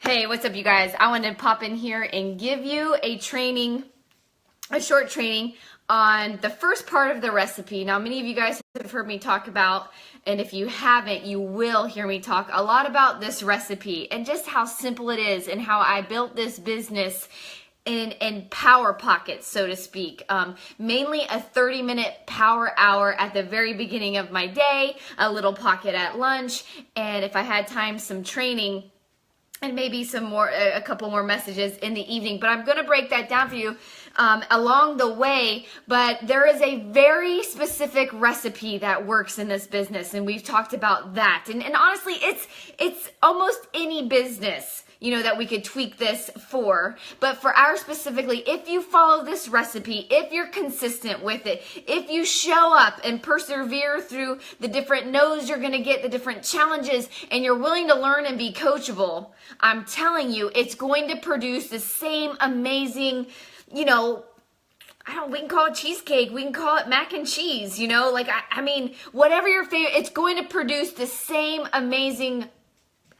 Hey, what's up, you guys? I wanted to pop in here and give you a short training on the first part of the recipe. Now, many of you guys have heard me talk about, and if you haven't, you will hear me talk a lot about this recipe and just how simple it is and how I built this business in power pockets, so to speak. Mainly a 30-minute power hour at the very beginning of my day, a little pocket at lunch, and if I had time, some training, and maybe a couple more messages in the evening. But I'm going to break that down for you along the way. But there is a very specific recipe that works in this business, and we've talked about that. And honestly, it's almost any business, you know, that we could tweak this for. But for ours specifically, if you follow this recipe, if you're consistent with it, if you show up and persevere through the different no's you're going to get, the different challenges, and you're willing to learn and be coachable, I'm telling you, it's going to produce the same amazing, you know, we can call it cheesecake, we can call it mac and cheese, you know, like, I mean, whatever your favorite, it's going to produce the same amazing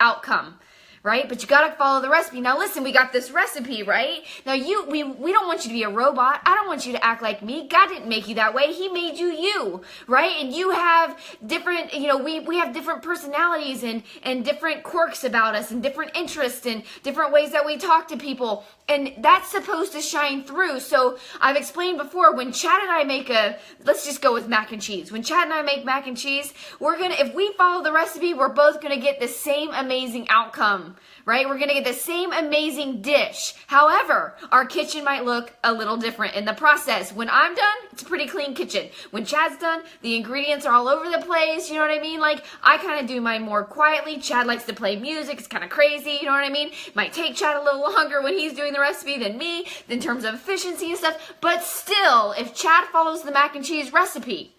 outcome. Right? But you got to follow the recipe. Now listen, we got this recipe, right? Now we don't want you to be a robot. I don't want you to act like me. God didn't make you that way. He made you, right? And you have different, you know, we have different personalities and different quirks about us and different interests and different ways that we talk to people. And that's supposed to shine through. So I've explained before, when Chad and I let's just go with mac and cheese. When Chad and I make mac and cheese, if we follow the recipe, we're both going to get the same amazing outcome, right? We're going to get the same amazing dish. However, our kitchen might look a little different in the process. When I'm done, it's a pretty clean kitchen. When Chad's done, the ingredients are all over the place. You know what I mean? Like, I kind of do mine more quietly. Chad likes to play music. It's kind of crazy. You know what I mean? It might take Chad a little longer when he's doing the recipe than me in terms of efficiency and stuff. But still, if Chad follows the mac and cheese recipe,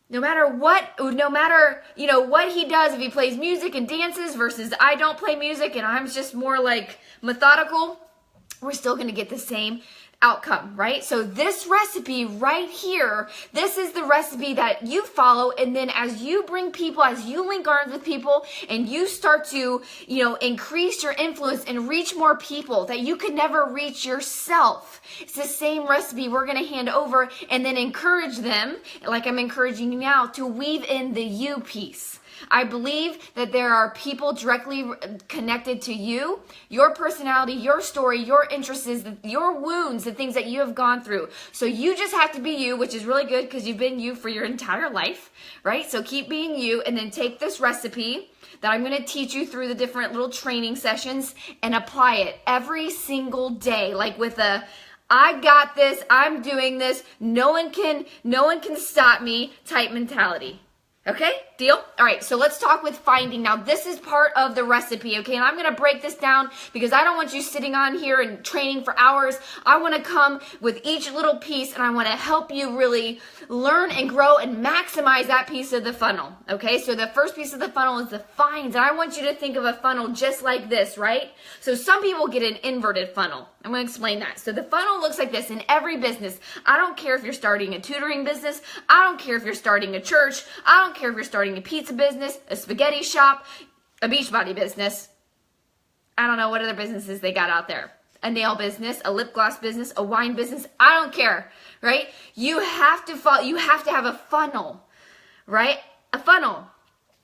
no matter you know, what he does, if he plays music and dances versus I don't play music and I'm just more like methodical, we're still going to get the same outcome, right? So this recipe right here, this is the recipe that you follow, and then as you bring people, as you link arms with people, and you start to, you know, increase your influence and reach more people that you could never reach yourself. It's the same recipe we're going to hand over, and then encourage them, like I'm encouraging you now, to weave in the you piece. I believe that there are people directly connected to you, your personality, your story, your interests, your wounds, the things that you have gone through. So you just have to be you, which is really good because you've been you for your entire life, right? So keep being you, and then take this recipe that I'm going to teach you through the different little training sessions and apply it every single day, like with I got this, I'm doing this, no one can stop me type mentality. Okay, deal? All right, so let's talk with finding. Now, this is part of the recipe, okay? And I'm going to break this down because I don't want you sitting on here and training for hours. I want to come with each little piece, and I want to help you really learn and grow and maximize that piece of the funnel, okay? So the first piece of the funnel is the finds, and I want you to think of a funnel just like this, right? So some people get an inverted funnel. I'm going to explain that. So the funnel looks like this in every business. I don't care if you're starting a tutoring business. I don't care if you're starting a church. I don't care if you're starting a pizza business, a spaghetti shop, a Beachbody business. I don't know what other businesses they got out there. A nail business, a lip gloss business, a wine business. I don't care, right? You have to have a funnel, right? A funnel.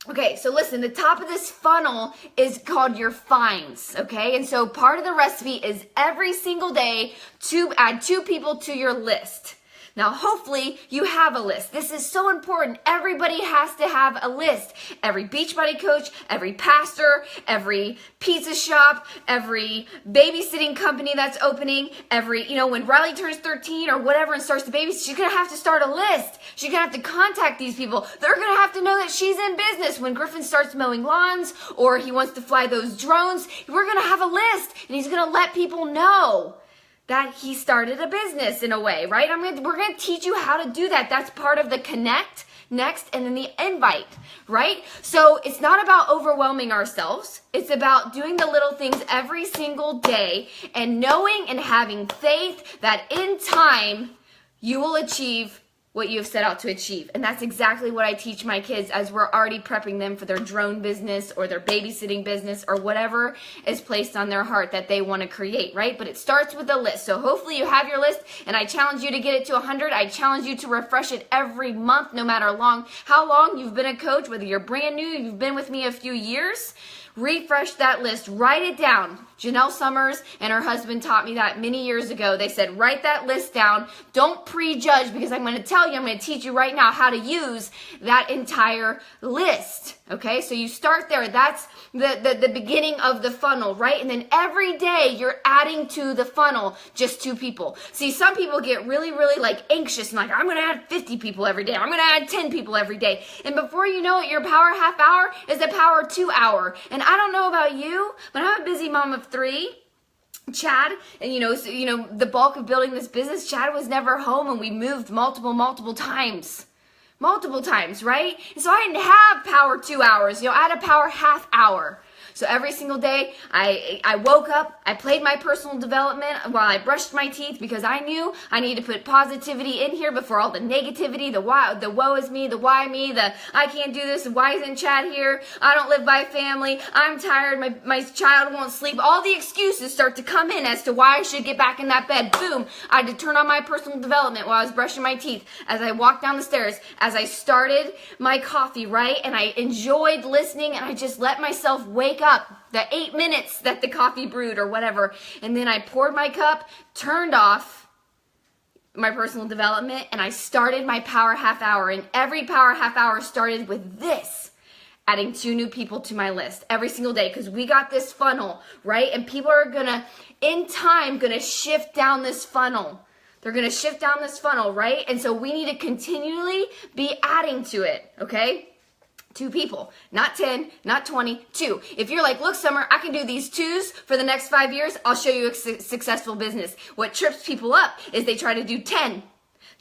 Okay, so listen, the top of this funnel is called your finds, okay? And so part of the recipe is every single day to add 2 people to your list. Now, hopefully you have a list. This is so important. Everybody has to have a list. Every Beachbody coach, every pastor, every pizza shop, every babysitting company that's opening, when Riley turns 13 or whatever and starts to babysit, she's going to have to start a list. She's going to have to contact these people. They're going to have to know that she's in business. When Griffin starts mowing lawns or he wants to fly those drones, we're going to have a list, and he's going to let people know that he started a business in a way, right? We're going to teach you how to do that. That's part of the connect, next, and then the invite, right? So it's not about overwhelming ourselves. It's about doing the little things every single day and knowing and having faith that in time you will achieve what you have set out to achieve. And that's exactly what I teach my kids as we're already prepping them for their drone business or their babysitting business or whatever is placed on their heart that they want to create, right? But it starts with a list. So hopefully you have your list, and I challenge you to get it to 100. I challenge you to refresh it every month, no matter how long you've been a coach, whether you're brand new, you've been with me a few years. Refresh that list, write it down. Janelle Summers and her husband taught me that many years ago. They said, write that list down. Don't prejudge, because I'm going to tell you, I'm going to teach you right now how to use that entire list. Okay, so you start there. That's the beginning of the funnel, right? And then every day you're adding to the funnel just 2 people. See, some people get really, really like anxious and like, I'm going to add 50 people every day. I'm going to add 10 people every day. And before you know it, your power half hour is a power 2 hour. And I don't know about you, but I'm a busy mom of 3. Chad, and the bulk of building this business, Chad was never home, and we moved multiple times, right? And so I didn't have power 2 hours, I had a power half hour. So every single day, I woke up, I played my personal development while I brushed my teeth, because I knew I needed to put positivity in here before all the negativity, the woe is me, the why me, the I can't do this, why isn't Chad here, I don't live by family, I'm tired, my child won't sleep. All the excuses start to come in as to why I should get back in that bed. Boom, I had to turn on my personal development while I was brushing my teeth, as I walked down the stairs, as I started my coffee, right? And I enjoyed listening, and I just let myself wake up the 8 minutes that the coffee brewed or whatever, and then I poured my cup, turned off my personal development, and I started my power half hour. And every power half hour started with this, adding 2 new people to my list every single day, because we got this funnel, right? And people are gonna, in time, gonna shift down this funnel. They're gonna shift down this funnel, right? And so we need to continually be adding to it, okay? 2 people, not 10, not 20, 2. If you're like, look, Summer, I can do these 2s for the next 5 years, I'll show you a successful business. What trips people up is they try to do 10,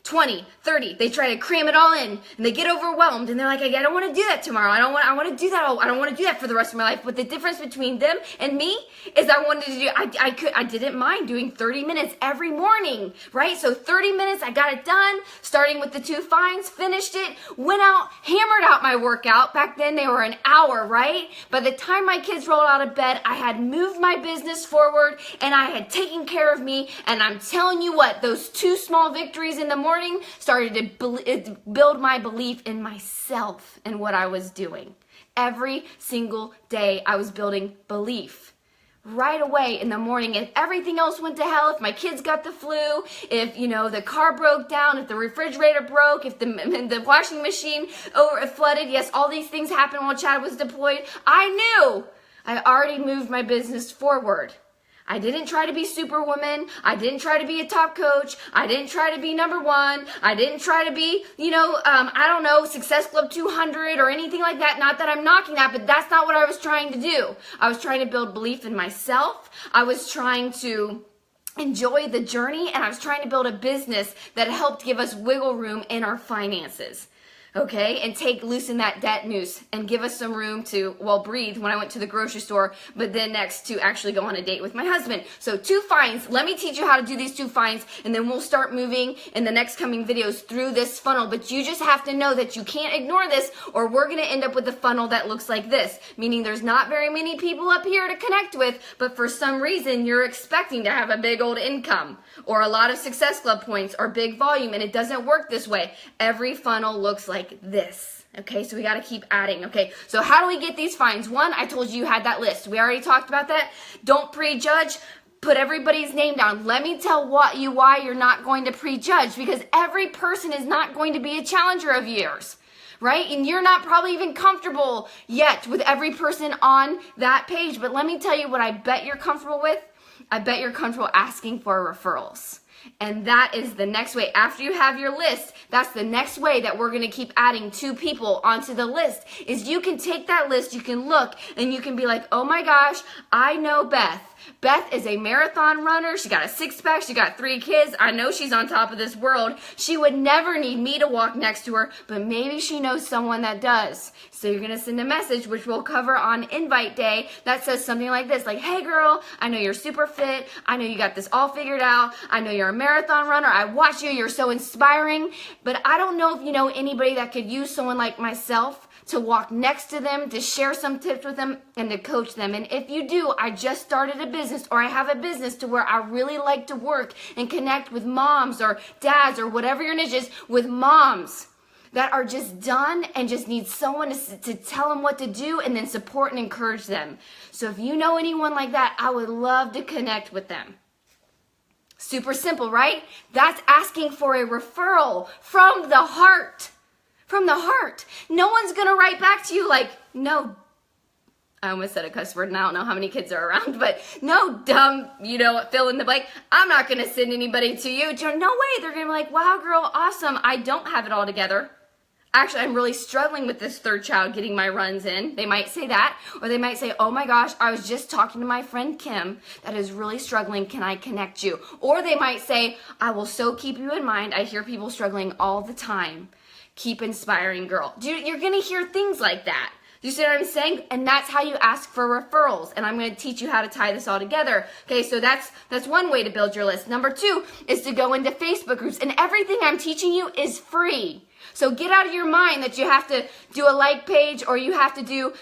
20, 30. They try to cram it all in, and they get overwhelmed, and they're like, I don't want to do that tomorrow. I want to do that. I don't want to do that for the rest of my life. But the difference between them and me is I didn't mind doing 30 minutes every morning, right? So 30 minutes, I got it done, starting with the 2 finds, finished it, went out, hammered out my workout. Back then they were an hour, right? By the time my kids rolled out of bed, I had moved my business forward, and I had taken care of me. And I'm telling you what, those 2 small victories in the morning started to build my belief in myself and what I was doing. Every single day I was building belief. Right away in the morning, if everything else went to hell, if my kids got the flu, if the car broke down, if the refrigerator broke, if the washing machine flooded, yes, all these things happened while Chad was deployed, I knew I already moved my business forward. I didn't try to be Superwoman. I didn't try to be a top coach. I didn't try to be number 1. I didn't try to be, Success Club 200 or anything like that. Not that I'm knocking that, but that's not what I was trying to do. I was trying to build belief in myself. I was trying to enjoy the journey, and I was trying to build a business that helped give us wiggle room in our finances. Okay, and loosen that debt noose and give us some room to, breathe when I went to the grocery store, but then next to actually go on a date with my husband. So 2 finds. Let me teach you how to do these 2 finds, and then we'll start moving in the next coming videos through this funnel. But you just have to know that you can't ignore this, or we're going to end up with a funnel that looks like this, meaning there's not very many people up here to connect with, but for some reason you're expecting to have a big old income or a lot of Success Club points or big volume, and it doesn't work this way. Every funnel looks like this. Okay, so we got to keep adding. Okay, so how do we get these finds? 1, I told you had that list. We already talked about that. Don't prejudge. Put everybody's name down. Let me tell why you're not going to prejudge, because every person is not going to be a challenger of yours, right? And you're not probably even comfortable yet with every person on that page. But let me tell you what I bet you're comfortable with. I bet you're comfortable asking for referrals. And that is the next way. After you have your list, that's the next way that we're going to keep adding 2 people onto the list, is you can take that list, you can look, and you can be like, oh my gosh, I know Beth. Beth is a marathon runner. She got a 6-pack. She got 3 kids. I know she's on top of this world. She would never need me to walk next to her, but maybe she knows someone that does. So you're going to send a message, which we'll cover on invite day, that says something like this, like, hey girl, I know you're super fit. I know you got this all figured out. I know you're you're a marathon runner. I watch you. You're so inspiring. But I don't know if you know anybody that could use someone like myself to walk next to them, to share some tips with them, and to coach them. And if you do, I just started a business, or I have a business to where I really like to work and connect with moms or dads or whatever your niche is, with moms that are just done and just need someone to tell them what to do and then support and encourage them. So if you know anyone like that, I would love to connect with them. Super simple, right? That's asking for a referral from the heart. From the heart. No one's going to write back to you like, no, I almost said a cuss word and I don't know how many kids are around, but no, dumb, fill in the blank. I'm not going to send anybody to you. No way. They're going to be like, wow, girl, awesome. I don't have it all together. Actually, I'm really struggling with this third child getting my runs in. They might say that, or they might say, oh my gosh, I was just talking to my friend Kim that is really struggling. Can I connect you? Or they might say, I will so keep you in mind. I hear people struggling all the time. Keep inspiring, girl. You're going to hear things like that. Do you see what I'm saying? And that's how you ask for referrals. And I'm going to teach you how to tie this all together. Okay, so that's one way to build your list. Number 2 is to go into Facebook groups. And everything I'm teaching you is free. So get out of your mind that you have to do a like page or you have to do,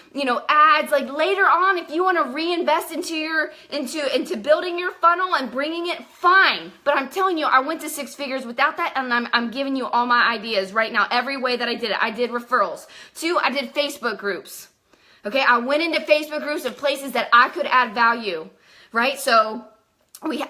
ads. Like later on, if you want to reinvest into building your funnel and bringing it, fine. But I'm telling you, I went to 6 figures without that, and I'm giving you all my ideas right now. Every way that I did it, I did referrals. 2, I did Facebook groups. Okay, I went into Facebook groups of places that I could add value, right? So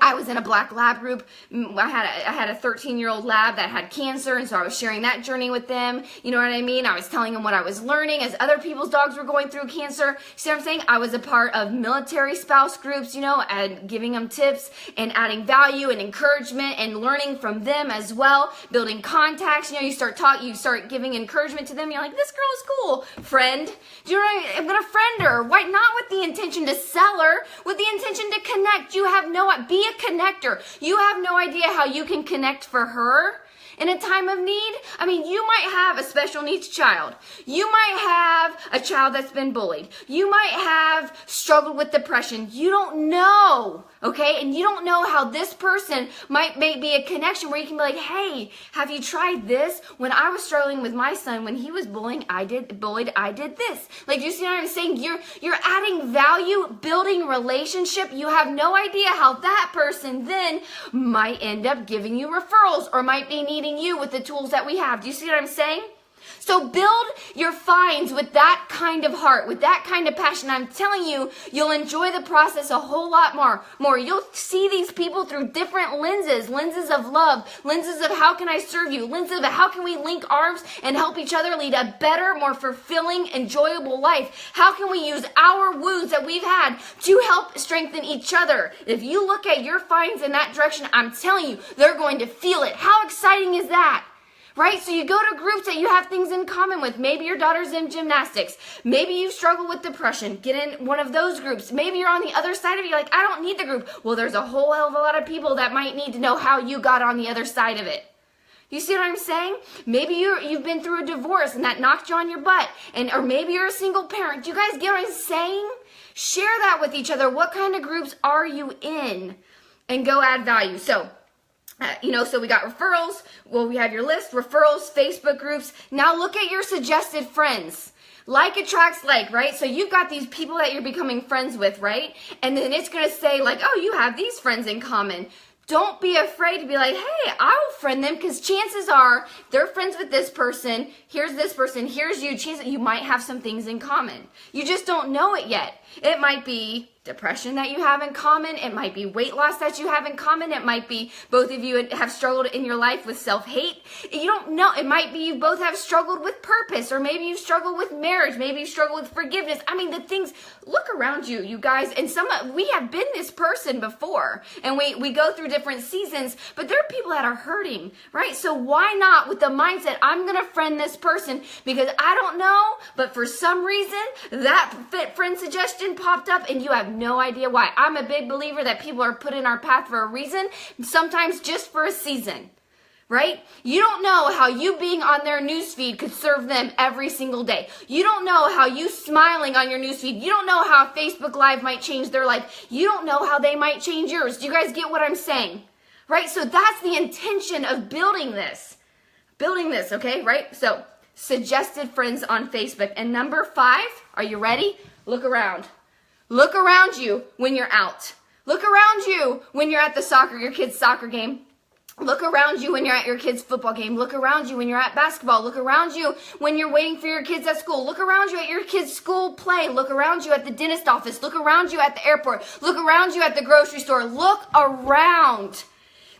I was in a black lab group. I had a 13-year-old lab that had cancer, and so I was sharing that journey with them. You know what I mean? I was telling them what I was learning as other people's dogs were going through cancer. See what I'm saying? I was a part of military spouse groups, and giving them tips and adding value and encouragement and learning from them as well. Building contacts. You start giving encouragement to them. You're like, this girl is cool, friend. Do you know what I'm going to friend her? Why not with the intention to sell her? With the intention to connect. You have no idea. Be a connector. You have no idea how you can connect for her in a time of need. I mean, you might have a special needs child. You might have a child that's been bullied. You might have struggled with depression. You don't know, okay? And you don't know how this person might be a connection where you can be like, hey, have you tried this? When I was struggling with my son, when he was bullied, I did this. Like, you see what I'm saying? You're adding value, building relationship. You have no idea how that person then might end up giving you referrals or might be needing you with the tools that we have. Do you see what I'm saying? So build your finds with that kind of heart, with that kind of passion. I'm telling you, you'll enjoy the process a whole lot more. You'll see these people through different lenses of love, lenses of how can I serve you, lenses of how can we link arms and help each other lead a better, more fulfilling, enjoyable life. How can we use our wounds that we've had to help strengthen each other? If you look at your finds in that direction, I'm telling you, they're going to feel it. How exciting is that? Right? So you go to groups that you have things in common with. Maybe your daughter's in gymnastics. Maybe you struggle with depression. Get in one of those groups. Maybe you're on the other side of it. You're like, I don't need the group. Well, there's a whole hell of a lot of people that might need to know how you got on the other side of it. You see what I'm saying? Maybe you've been through a divorce and that knocked you on your butt. Or maybe you're a single parent. Do you guys get what I'm saying? Share that with each other. What kind of groups are you in? And go add value. So we got referrals. Well, we have your list, referrals, Facebook groups. Now look at your suggested friends. Like attracts like, right? So you've got these people that you're becoming friends with, right? And then it's going to say like, oh, you have these friends in common. Don't be afraid to be like, hey, I will friend them, because chances are they're friends with this person. Here's this person. Here's you. Chances you might have some things in common. You just don't know it yet. It might be depression that you have in common. It might be weight loss that you have in common. It might be both of you have struggled in your life with self-hate. You don't know. It might be you both have struggled with purpose, or maybe you've struggled with marriage. Maybe you've struggled with forgiveness. I mean, the things, look around you, you guys, and we have been this person before, and we go through different seasons, but there are people that are hurting, right? So why not with the mindset, I'm going to friend this person because I don't know, but for some reason that friend suggestion popped up and you have no idea why. I'm a big believer that people are put in our path for a reason, sometimes just for a season, right? You don't know how you being on their newsfeed could serve them every single day. You don't know how you smiling on your newsfeed. You don't know how Facebook Live might change their life. You don't know how they might change yours. Do you guys get what I'm saying? right? So that's the intention of building this, okay, right? So suggested friends on Facebook. And number 5, are you ready? Look around. Look around you when you're out. Look around you when you're at your kid's soccer game. Look around you when you're at your kid's football game. Look around you when you're at basketball. Look around you when you're waiting for your kids at school. Look around you at your kid's school play. Look around you at the dentist office. Look around you at the airport. Look around you at the grocery store. Look around.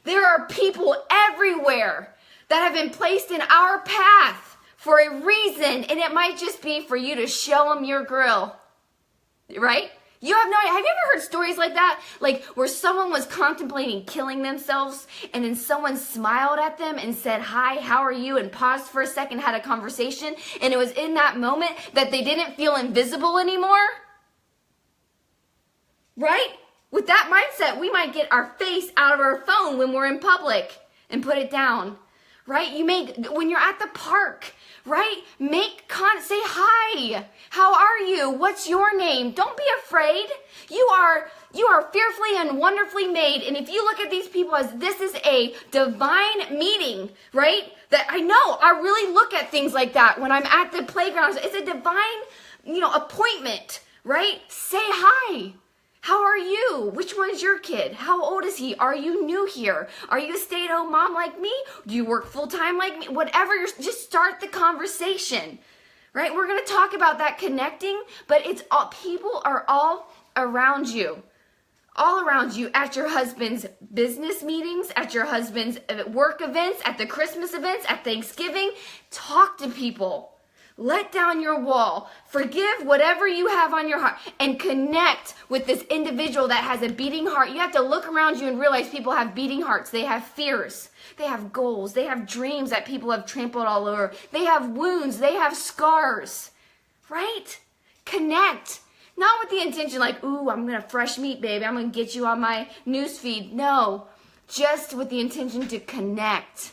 There are people everywhere that have been placed in our path for a reason, and it might just be for you to show them your grill, right? You have no idea. Have you ever heard stories like that? Like where someone was contemplating killing themselves and then someone smiled at them and said, "Hi, how are you?" and paused for a second, had a conversation. And it was in that moment that they didn't feel invisible anymore. Right? With that mindset, we might get our face out of our phone when we're in public and put it down. Right? When you're at the park, right? Say hi. How are you? What's your name? Don't be afraid. You are fearfully and wonderfully made. And if you look at these people as this is a divine meeting, right? That I know, I really look at things like that when I'm at the playground. It's a divine, appointment, right? Say hi. How are you? Which one's your kid? How old is he? Are you new here? Are you a stay-at-home mom like me? Do you work full-time like me? Whatever, just start the conversation, right? We're going to talk about that connecting, but people are all around you. All around you at your husband's business meetings, at your husband's work events, at the Christmas events, at Thanksgiving. Talk to people. Let down your wall. Forgive whatever you have on your heart and connect with this individual that has a beating heart. You have to look around you and realize people have beating hearts. They have fears. They have goals. They have dreams that people have trampled all over. They have wounds. They have scars. Right? Connect. Not with the intention like, ooh, I'm going to fresh meat, baby. I'm going to get you on my news feed. No. Just with the intention to connect.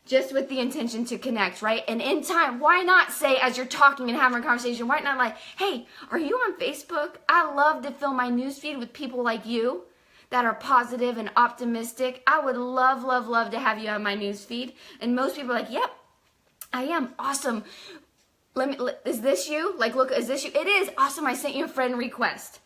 Just with the intention to connect, right? And in time, why not say as you're talking and having a conversation, why not like, hey, are you on Facebook? I love to fill my newsfeed with people like you that are positive and optimistic. I would love, love, love to have you on my newsfeed. And most people are like, yep, I am. Awesome. Is this you? Like, look, is this you? It is. Awesome. I sent you a friend request,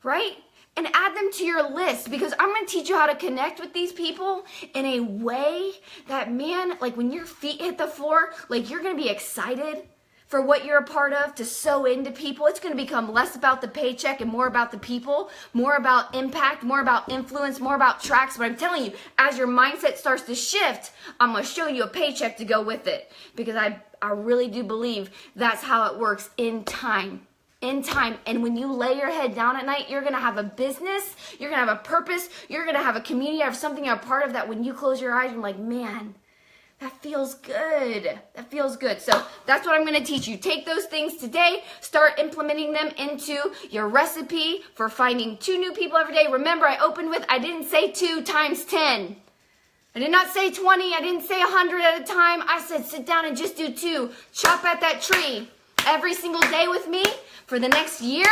right? And add them to your list because I'm going to teach you how to connect with these people in a way that, man, like when your feet hit the floor, like you're going to be excited for what you're a part of, to sow into people. It's going to become less about the paycheck and more about the people, more about impact, more about influence, more about tracks. But I'm telling you, as your mindset starts to shift, I'm going to show you a paycheck to go with it because I really do believe that's how it works in time. And when you lay your head down at night, you're going to have a business, you're going to have a purpose, you're going to have a community, you have something you're a part of that when you close your eyes, you're like, man, that feels good. That feels good. So that's what I'm going to teach you. Take those things today, start implementing them into your recipe for finding 2 new people every day. Remember, I opened with, I didn't say 2 times 10. I did not say 20. I didn't say 100 at a time. I said sit down and just do 2. Chop at that tree every single day with me. For the next year,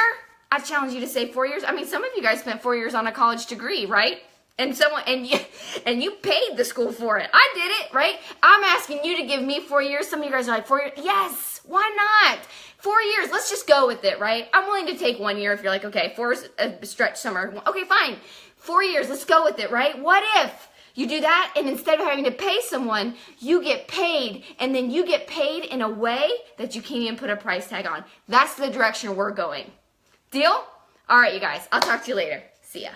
I challenge you to say 4 years. I mean, some of you guys spent 4 years on a college degree, right? And you paid the school for it. I did it, right? I'm asking you to give me 4 years. Some of you guys are like, 4 years? Yes, why not? 4 years, let's just go with it, right? I'm willing to take 1 year if you're like, okay, 4 is a stretch summer. Okay, fine. 4 years, let's go with it, right? What if you do that and instead of having to pay someone, you get paid, and then you get paid in a way that you can't even put a price tag on. That's the direction we're going. Deal? All right, you guys. I'll talk to you later. See ya.